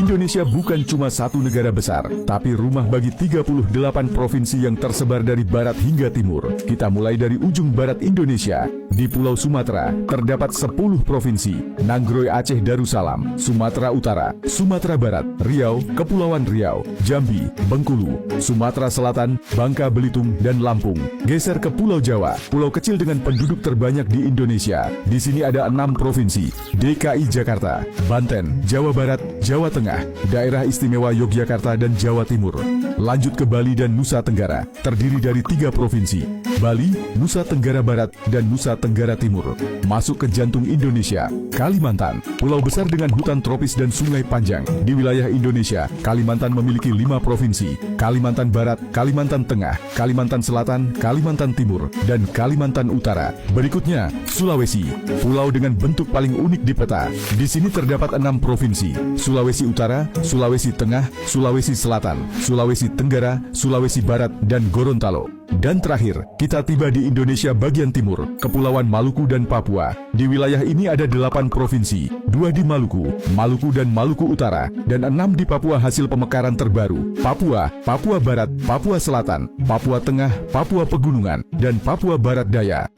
Indonesia bukan cuma satu negara besar, tapi rumah bagi 38 provinsi yang tersebar dari barat hingga timur. Kita mulai dari ujung barat Indonesia. Di Pulau Sumatera, terdapat 10 provinsi: Nanggroe, Aceh, Darussalam, Sumatera Utara, Sumatera Barat, Riau, Kepulauan Riau, Jambi, Bengkulu, Sumatera Selatan, Bangka Belitung, dan Lampung. Geser ke Pulau Jawa, pulau kecil dengan penduduk terbanyak di Indonesia. Di sini ada 6 provinsi: DKI Jakarta, Banten, Jawa Barat, Jawa Tengah, Daerah Istimewa Yogyakarta, dan Jawa Timur. Lanjut ke Bali dan Nusa Tenggara, terdiri dari 3 provinsi: Bali, Nusa Tenggara Barat, dan Nusa Tenggara Timur. Masuk ke jantung Indonesia, Kalimantan, pulau besar dengan hutan tropis dan sungai panjang. Di wilayah Indonesia, Kalimantan memiliki 5 provinsi: Kalimantan Barat, Kalimantan Tengah, Kalimantan Selatan, Kalimantan Timur, dan Kalimantan Utara. Berikutnya, Sulawesi, pulau dengan bentuk paling unik di peta. Di sini terdapat 6 provinsi: Sulawesi Utara, Sulawesi Tengah, Sulawesi Selatan, Sulawesi Tenggara, Sulawesi Barat, dan Gorontalo. Dan terakhir, kita tiba di Indonesia bagian timur, Kepulauan Maluku dan Papua. Di wilayah ini ada 8 provinsi, 2 di Maluku, Maluku dan Maluku Utara, dan 6 di Papua hasil pemekaran terbaru: Papua, Papua Barat, Papua Selatan, Papua Tengah, Papua Pegunungan, dan Papua Barat Daya.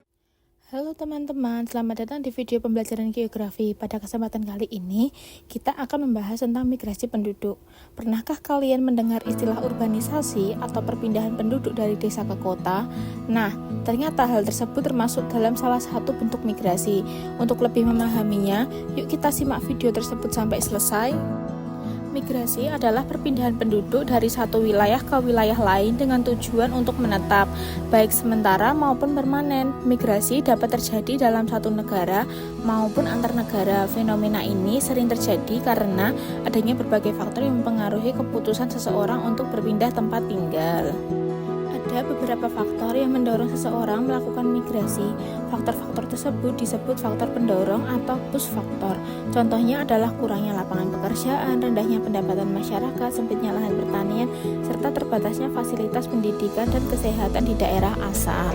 Halo teman-teman, selamat datang di video pembelajaran geografi. Pada kesempatan kali ini, kita akan membahas tentang migrasi penduduk. Pernahkah kalian mendengar istilah urbanisasi atau perpindahan penduduk dari desa ke kota? Nah, ternyata hal tersebut termasuk dalam salah satu bentuk migrasi. Untuk lebih memahaminya, yuk kita simak video tersebut sampai selesai. Migrasi adalah perpindahan penduduk dari satu wilayah ke wilayah lain dengan tujuan untuk menetap, baik sementara maupun permanen. Migrasi dapat terjadi dalam satu negara maupun antar negara. Fenomena ini sering terjadi karena adanya berbagai faktor yang mempengaruhi keputusan seseorang untuk berpindah tempat tinggal. Ada beberapa faktor yang mendorong seseorang melakukan migrasi. Faktor-faktor tersebut disebut faktor pendorong atau push faktor. Contohnya adalah kurangnya lapangan pekerjaan, rendahnya pendapatan masyarakat, sempitnya lahan pertanian, serta terbatasnya fasilitas pendidikan dan kesehatan di daerah asal.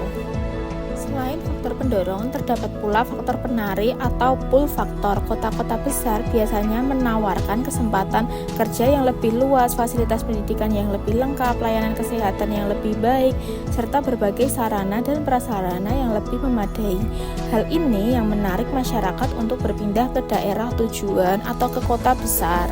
Selain faktor pendorong, terdapat pula faktor penarik atau pull faktor. Kota-kota besar biasanya menawarkan kesempatan kerja yang lebih luas, fasilitas pendidikan yang lebih lengkap, layanan kesehatan yang lebih baik, serta berbagai sarana dan prasarana yang lebih memadai. Hal ini yang menarik masyarakat untuk berpindah ke daerah tujuan atau ke kota besar.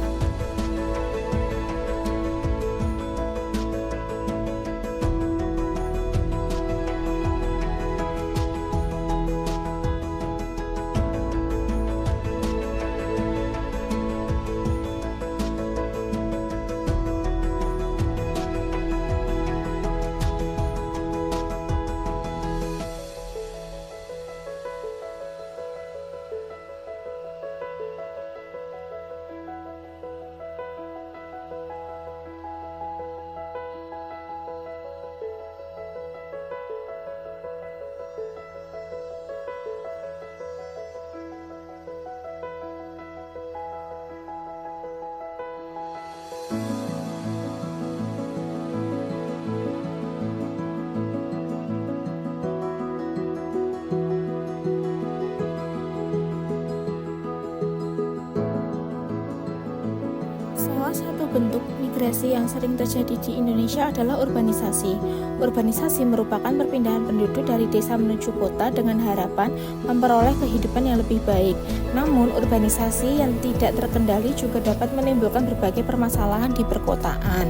Salah satu bentuk migrasi yang sering terjadi di Indonesia adalah urbanisasi. Urbanisasi merupakan perpindahan penduduk dari desa menuju kota dengan harapan memperoleh kehidupan yang lebih baik. Namun, urbanisasi yang tidak terkendali juga dapat menimbulkan berbagai permasalahan di perkotaan.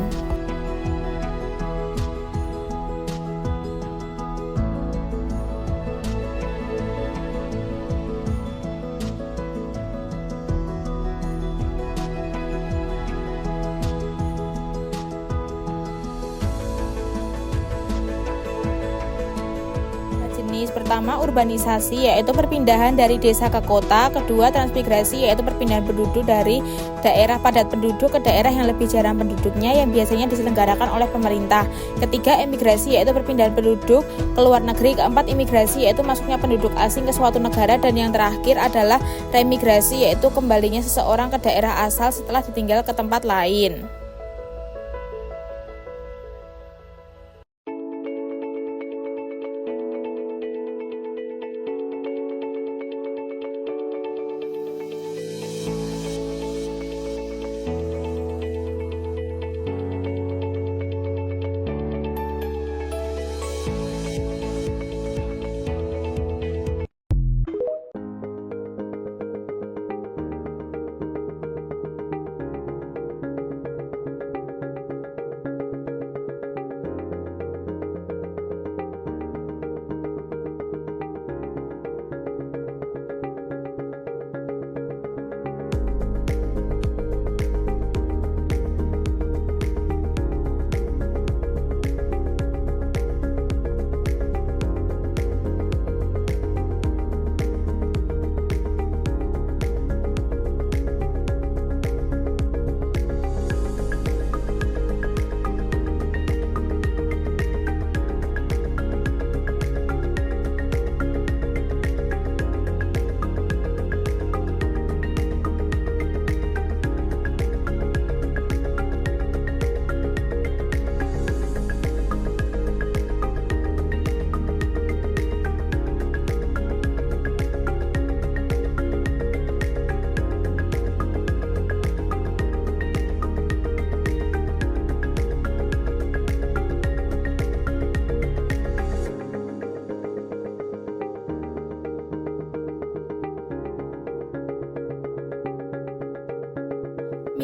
Pertama, urbanisasi, yaitu perpindahan dari desa ke kota. Kedua, transmigrasi, yaitu perpindahan penduduk dari daerah padat penduduk ke daerah yang lebih jarang penduduknya yang biasanya diselenggarakan oleh pemerintah. Ketiga, emigrasi, yaitu perpindahan penduduk ke luar negeri. Keempat, imigrasi, yaitu masuknya penduduk asing ke suatu negara. Dan yang terakhir adalah remigrasi, yaitu kembalinya seseorang ke daerah asal setelah ditinggal ke tempat lain.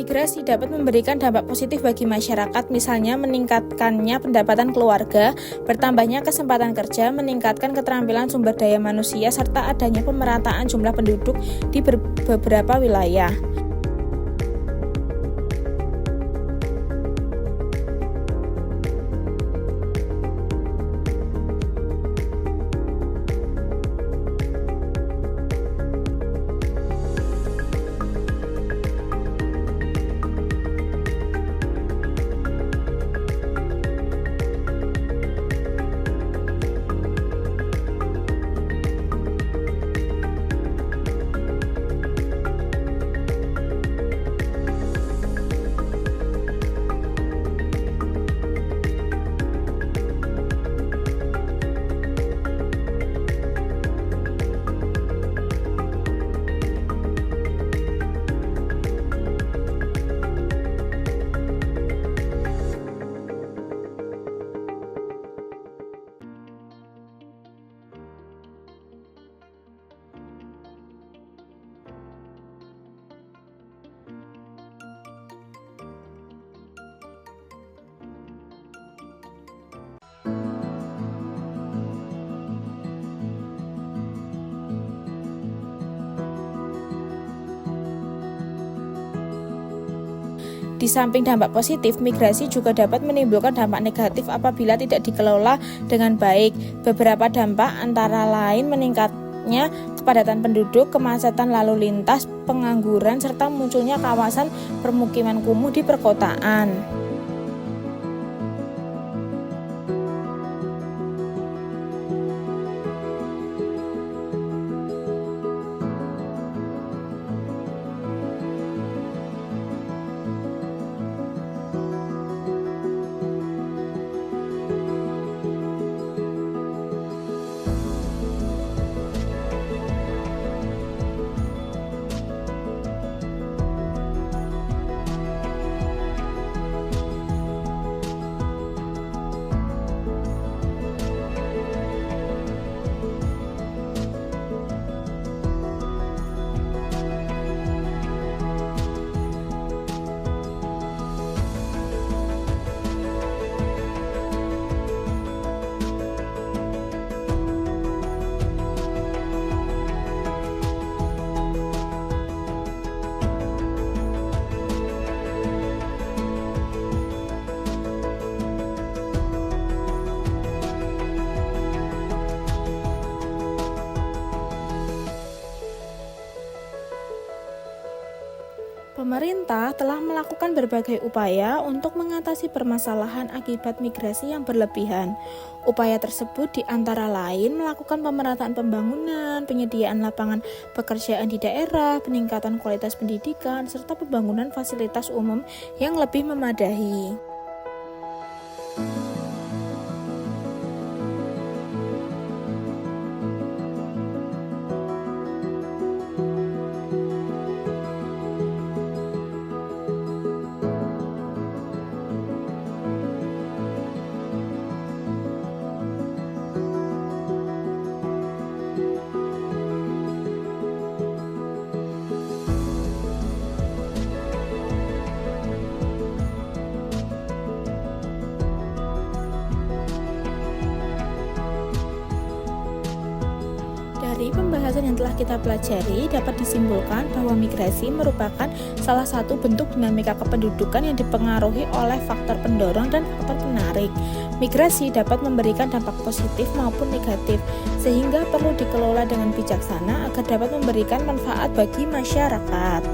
Migrasi dapat memberikan dampak positif bagi masyarakat, misalnya meningkatkannya pendapatan keluarga, bertambahnya kesempatan kerja, meningkatkan keterampilan sumber daya manusia, serta adanya pemerataan jumlah penduduk di beberapa wilayah. Di samping dampak positif, migrasi juga dapat menimbulkan dampak negatif apabila tidak dikelola dengan baik. Beberapa dampak antara lain meningkatnya kepadatan penduduk, kemacetan lalu lintas, pengangguran, serta munculnya kawasan permukiman kumuh di perkotaan. Pemerintah telah melakukan berbagai upaya untuk mengatasi permasalahan akibat migrasi yang berlebihan. Upaya tersebut diantara lain melakukan pemerataan pembangunan, penyediaan lapangan pekerjaan di daerah, peningkatan kualitas pendidikan, serta pembangunan fasilitas umum yang lebih memadai. Dari pembahasan yang telah kita pelajari, dapat disimpulkan bahwa migrasi merupakan salah satu bentuk dinamika kependudukan yang dipengaruhi oleh faktor pendorong dan faktor penarik. Migrasi dapat memberikan dampak positif maupun negatif, sehingga perlu dikelola dengan bijaksana agar dapat memberikan manfaat bagi masyarakat.